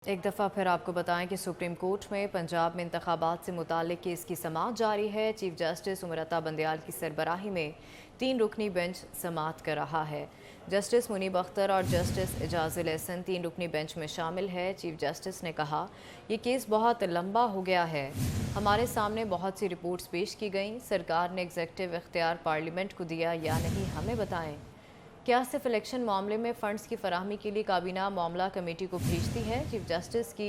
एक दफ़ा फिर आपको बताएं कि सुप्रीम कोर्ट में पंजाब में इंतखाबात से मुताल्लिक़ केस की समाअत जारी है। चीफ जस्टिस उमर बंदयाल की सरबराही में 3 रुकनी बेंच समाअत कर रहा है। जस्टिस मुनीब अख्तर और जस्टिस एजाजुल एहसन 3 रुकनी बेंच में शामिल है। चीफ जस्टिस ने कहा, ये केस बहुत लंबा हो गया है, हमारे सामने बहुत सी रिपोर्ट्स पेश की गईं, सरकार ने एग्जेक्टिव इख्तियार पार्लियामेंट को दिया या नहीं, हमें बताएं। क्या सिर्फ इलेक्शन मामले में फ़ंड्स की फराहमी के लिए काबीना मामला कमेटी को भेजती है? चीफ जस्टिस की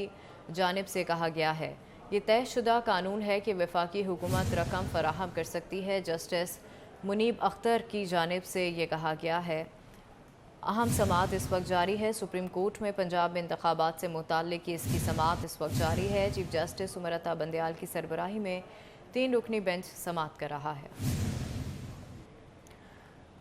जानिब से कहा गया है, ये तयशुदा कानून है कि वफाकी हुकूमत रकम फराहम कर सकती है। जस्टिस मुनीब अख्तर की जानिब से ये कहा गया है, अहम समाअत इस वक्त जारी है। सुप्रीम कोर्ट में पंजाब में इंतखाबात से मुताल्लिक़ केस की समाअत इस वक्त जारी है। चीफ जस्टिस उमर बंदयाल की सरबराही में 3 रुकनी बेंच समाअत कर रहा है।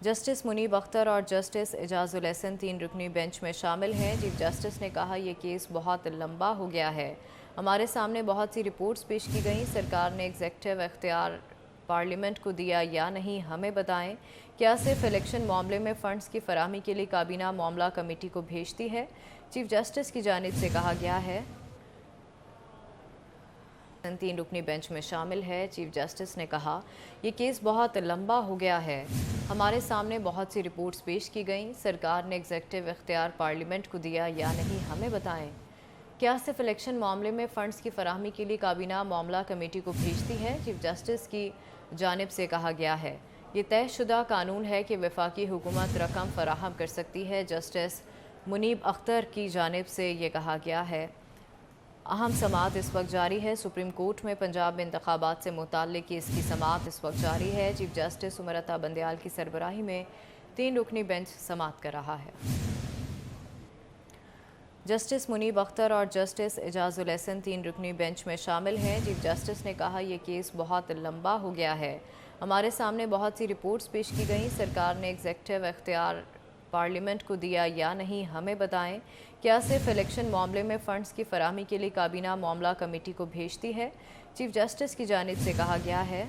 जस्टिस मुनीब अख्तर और जस्टिस एजाजुल एहसन 3 रुकनी बेंच में शामिल हैं। चीफ जस्टिस ने कहा, यह केस बहुत लंबा हो गया है, हमारे सामने बहुत सी रिपोर्ट्स पेश की गईं, सरकार ने एग्जेक्टिव इख्तियार पार्लियामेंट को दिया या नहीं, हमें बताएं। क्या सिर्फ इलेक्शन मामले में फ़ंड्स की फराहमी के लिए काबीना मामला कमेटी को भेजती है? चीफ जस्टिस की जानिब से कहा गया है, 3 रुकनी बेंच में शामिल है। चीफ जस्टिस ने कहा, ये केस बहुत लंबा हो गया है, हमारे सामने बहुत सी रिपोर्ट्स पेश की गईं, सरकार ने एग्जेक्टिव इख्तियार पार्लियामेंट को दिया या नहीं, हमें बताएं। क्या सिर्फ इलेक्शन मामले में फ़ंड्स की फराहमी के लिए काबीना मामला कमेटी को भेजती है? चीफ जस्टिस की जानिब से कहा गया है, ये तयशुदा कानून है कि वफाकी हुकूमत रकम फराहम कर सकती है। जस्टिस मुनीब अख्तर की जानिब से ये कहा गया है, अहम समाअत इस वक्त जारी है। सुप्रीम कोर्ट में पंजाब में इंतखाबात से मुताल्लिक़ केस की समाअत इस वक्त जारी है। चीफ जस्टिस उमर बंदयाल की सरबराही में 3 रुकनी बेंच समाअत कर रहा है। जस्टिस मुनीब अख्तर और जस्टिस एजाजुल एहसन 3 रुकनी बेंच में शामिल हैं। चीफ जस्टिस ने कहा, यह केस बहुत लंबा हो गया है, हमारे सामने बहुत सी रिपोर्ट्स पेश की गईं, सरकार ने एग्जेक्टिव इख्तियार पार्लियामेंट को दिया या नहीं, हमें बताएं। क्या सिर्फ इलेक्शन मामले में फ़ंड्स की फराहमी के लिए काबीना मामला कमेटी को भेजती है? चीफ जस्टिस की जानिब से कहा गया है,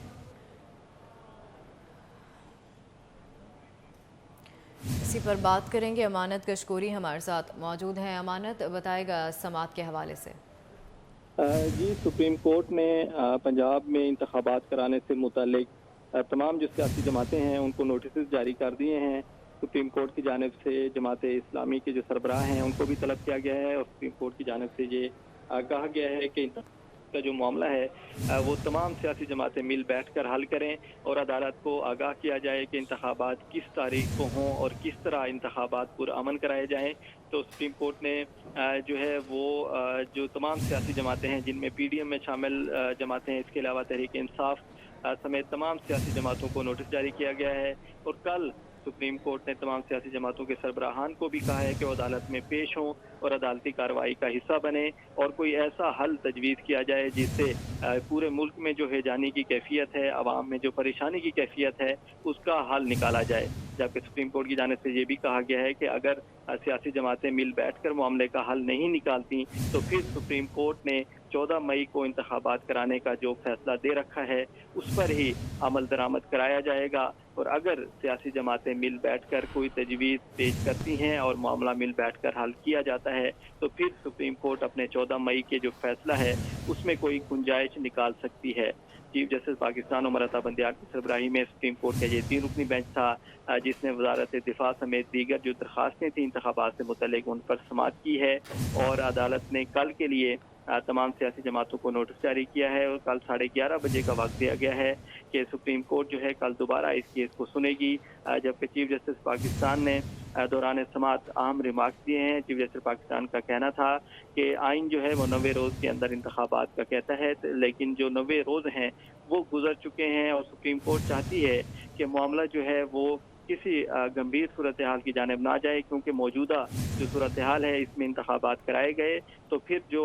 इसी पर बात करेंगे। अमानत कशकोरी हमारे साथ मौजूद हैं। अमानत, बताएगा समाअत के हवाले से। जी, सुप्रीम कोर्ट ने पंजाब में इंतखाबात कराने से मुतालिक तमाम जो सियासी जमातें हैं उनको नोटिस जारी कर दिए हैं। सुप्रीम कोर्ट की जानिब से जमात इस्लामी के जो सरबराह हैं उनको भी तलब किया गया है और सुप्रीम कोर्ट की जानिब से ये कहा गया है कि का जो मामला है वो तमाम सियासी जमातें मिल बैठ कर हल करें और अदालत को आगाह किया जाए कि इंतखाबात किस तारीख को हों और किस तरह इंतखाबात पुरअमन कराए जाएँ। तो सुप्रीम कोर्ट ने जो है वो जो तमाम सियासी जमातें हैं जिनमें PDM में शामिल जमातें हैं, इसके अलावा तहरीक इंसाफ समेत तमाम सियासी जमातों को नोटिस जारी किया गया है। और कल सुप्रीम कोर्ट ने तमाम सियासी जमातों के सरबराहान को भी कहा है कि वो अदालत में पेश हों और अदालती कार्रवाई का हिस्सा बने और कोई ऐसा हल तजवीज़ किया जाए जिससे पूरे मुल्क में जो हैजानी की कैफियत है, आवाम में जो परेशानी की कैफियत है, उसका हल निकाला जाए। जबकि सुप्रीम कोर्ट की जानिब से ये भी कहा गया है कि अगर सियासी जमातें मिल बैठकर मामले का हल नहीं निकालती तो फिर सुप्रीम कोर्ट ने 14 मई को इंतखाबात कराने का जो फैसला दे रखा है उस पर ही अमल दरामद कराया जाएगा। और अगर सियासी जमातें मिल बैठकर कोई तजवीज़ पेश करती हैं और मामला मिल बैठकर हल किया जाता है तो फिर सुप्रीम कोर्ट अपने 14 मई के जो फैसला है उसमें कोई गुंजाइश निकाल सकती है। चीफ जस्टिस पाकिस्तान उमर बंदयाल की सरबराही में सुप्रीम कोर्ट का ये 3 रुकनी बेंच था जिसने वजारत दिफा समेत दीगर जो दरखास्तें थी इंतखाबात से मुतल्लिक उन पर समाअत की है और अदालत ने कल के लिए तमाम सियासी जमातों को नोटिस जारी किया है और कल 11:30 बजे का वक्त दिया गया है कि सुप्रीम कोर्ट जो है कल दोबारा इस केस को सुनेगी। जबकि चीफ जस्टिस पाकिस्तान ने दौरान समाअत अहम रिमार्क्स दिए हैं। चीफ जस्टिस पाकिस्तान का कहना था कि आइन जो है वो 90 रोज़ के अंदर इंतखाबात का कहता है, लेकिन जो 90 रोज़ हैं वो गुजर चुके हैं और सुप्रीम कोर्ट चाहती है कि मामला जो है वो किसी गंभीर सूरत हाल की जानिब ना जाए, क्योंकि मौजूदा जो सूरत हाल है इसमें इंतखाबात कराए गए तो फिर जो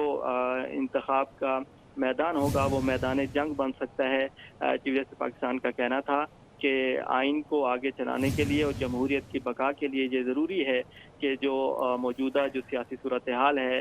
इंतखाब का मैदान होगा वो मैदान जंग बन सकता है। चीफ जस्टिस पाकिस्तान का कहना था कि आइन को आगे चलाने के लिए और जमहूरियत की बका के लिए ये ज़रूरी है कि जो मौजूदा जो सियासी सूरत हाल है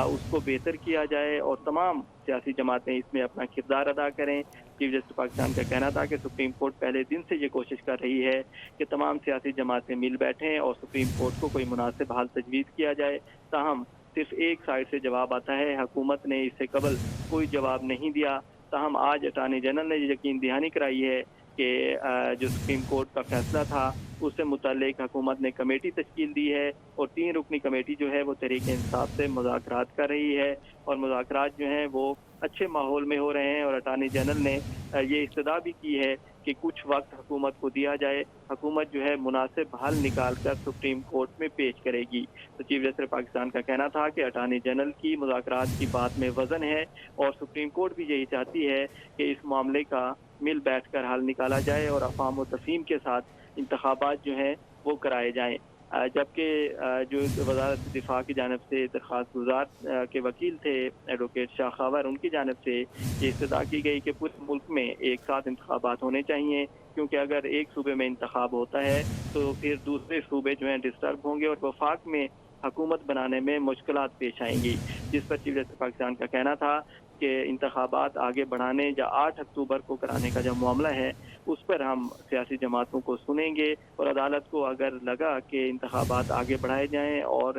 उसको बेहतर किया जाए और तमाम सियासी जमातें इसमें अपना किरदार अदा करें। चीफ जस्टिस पाकिस्तान का कहना था कि सुप्रीम कोर्ट पहले दिन से ये कोशिश कर रही है कि तमाम सियासी जमातें मिल बैठें और सुप्रीम कोर्ट को कोई मुनासिब हल तजवीज़ किया जाए। ताहम صرف ایک سائڈ سے جواب آتا ہے. حکومت نے اس سے قبل کوئی جواب نہیں دیا. تاہم آج اٹارنی جنرل نے یقین دہانی کرائی ہے کہ جو سپریم کورٹ کا فیصلہ تھا اس سے متعلق حکومت نے کمیٹی تشکیل دی ہے اور 3 رکنی کمیٹی جو ہے وہ تحریک انصاف سے مذاکرات کر رہی ہے اور مذاکرات جو ہیں وہ اچھے ماحول میں ہو رہے ہیں. اور اٹارنی جنرل نے یہ استدعا بھی کی ہے کہ کچھ وقت حکومت کو دیا جائے. حکومت جو ہے مناسب حل نکال کر سپریم کورٹ میں پیش کرے گی. تو چیف جسٹس پاکستان کا کہنا تھا کہ اٹارنی جنرل کی مذاکرات کی بات میں وزن ہے اور سپریم کورٹ بھی یہی چاہتی ہے کہ اس معاملے کا مل بیٹھ کر حل نکالا جائے اور افہام و تفہیم کے ساتھ انتخابات جو ہیں وہ کرائے جائیں. جبکہ جو وزارت دفاع کی جانب سے درخواست گزار کے وکیل تھے ایڈوکیٹ شاہ خاور، ان کی جانب سے یہ استدعا کی گئی کہ پورے ملک میں ایک ساتھ انتخابات ہونے چاہیے، کیونکہ اگر ایک صوبے میں انتخاب ہوتا ہے تو پھر دوسرے صوبے جو ہیں ڈسٹرب ہوں گے اور وفاق میں حکومت بنانے میں مشکلات پیش آئیں گی. جس پر چیف جسٹس پاکستان کا کہنا تھا کہ انتخابات آگے بڑھانے یا 8 اکتوبر کو کرانے کا جو معاملہ ہے اس پر ہم سیاسی جماعتوں کو سنیں گے اور عدالت کو اگر لگا کہ انتخابات آگے بڑھائے جائیں اور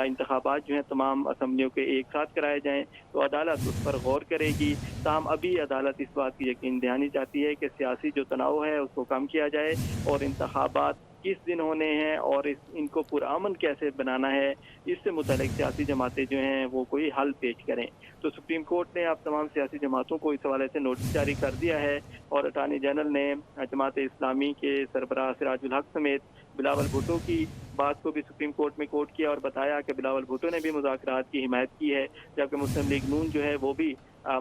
انتخابات جو ہیں تمام اسمبلیوں کے ایک ساتھ کرائے جائیں تو عدالت اس پر غور کرے گی. تاہم ابھی عدالت اس بات کی یقین دہانی چاہتی ہے کہ سیاسی جو تناؤ ہے اس کو کم کیا جائے اور انتخابات کس دن ہونے ہیں اور ان کو پرامن کیسے بنانا ہے اس سے متعلق سیاسی جماعتیں جو ہیں وہ کوئی حل پیش کریں. تو سپریم کورٹ نے اب تمام سیاسی جماعتوں کو اس حوالے سے نوٹس جاری کر دیا ہے اور اٹارنی جنرل نے جماعت اسلامی کے سربراہ سراج الحق سمیت بلاول بھٹو کی بات کو بھی سپریم کورٹ میں کوٹ کیا اور بتایا کہ بلاول بھٹو نے بھی مذاکرات کی حمایت کی ہے، جبکہ مسلم لیگ نون جو ہے وہ بھی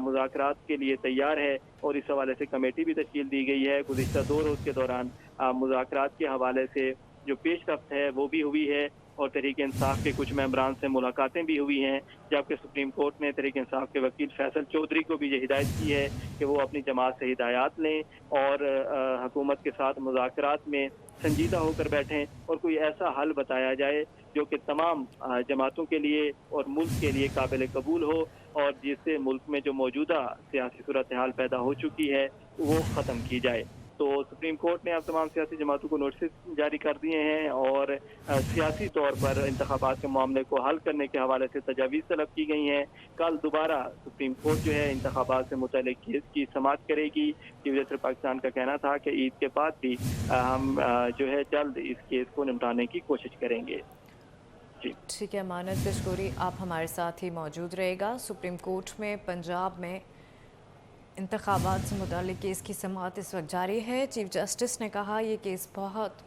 مذاکرات کے لیے تیار ہے اور اس حوالے سے کمیٹی بھی تشکیل دی گئی ہے. گزشتہ 2 روز کے دوران مذاکرات کے حوالے سے جو پیش رفت ہے وہ بھی ہوئی ہے اور تحریک انصاف کے کچھ ممبران سے ملاقاتیں بھی ہوئی ہیں، جبکہ سپریم کورٹ نے تحریک انصاف کے وکیل فیصل چودھری کو بھی یہ ہدایت کی ہے کہ وہ اپنی جماعت سے ہدایات لیں اور حکومت کے ساتھ مذاکرات میں سنجیدہ ہو کر بیٹھیں اور کوئی ایسا حل بتایا جائے جو کہ تمام جماعتوں کے لیے اور ملک کے لیے قابل قبول ہو اور جس سے ملک میں جو موجودہ سیاسی صورتحال پیدا ہو چکی ہے وہ ختم کی جائے. تو سپریم کورٹ نے اب تمام سیاسی جماعتوں کو نوٹسز جاری کر دیے ہیں اور سیاسی طور پر انتخابات کے معاملے کو حل کرنے کے حوالے سے تجاویز طلب کی گئی ہیں. کل دوبارہ سپریم کورٹ جو ہے انتخابات سے متعلق کیس کی سماعت کرے گی. چیف جسٹس پاکستان کا کہنا تھا کہ عید کے بعد بھی ہم جو ہے جلد اس کیس کو نمٹانے کی کوشش کریں گے. جی ٹھیک ہے مانت بشکوری، آپ ہمارے ساتھ ہی موجود رہے گا. سپریم کورٹ میں پنجاب میں انتخابات سے متعلق کیس کی سماعت اس وقت جاری ہے. چیف جسٹس نے کہا یہ کیس بہت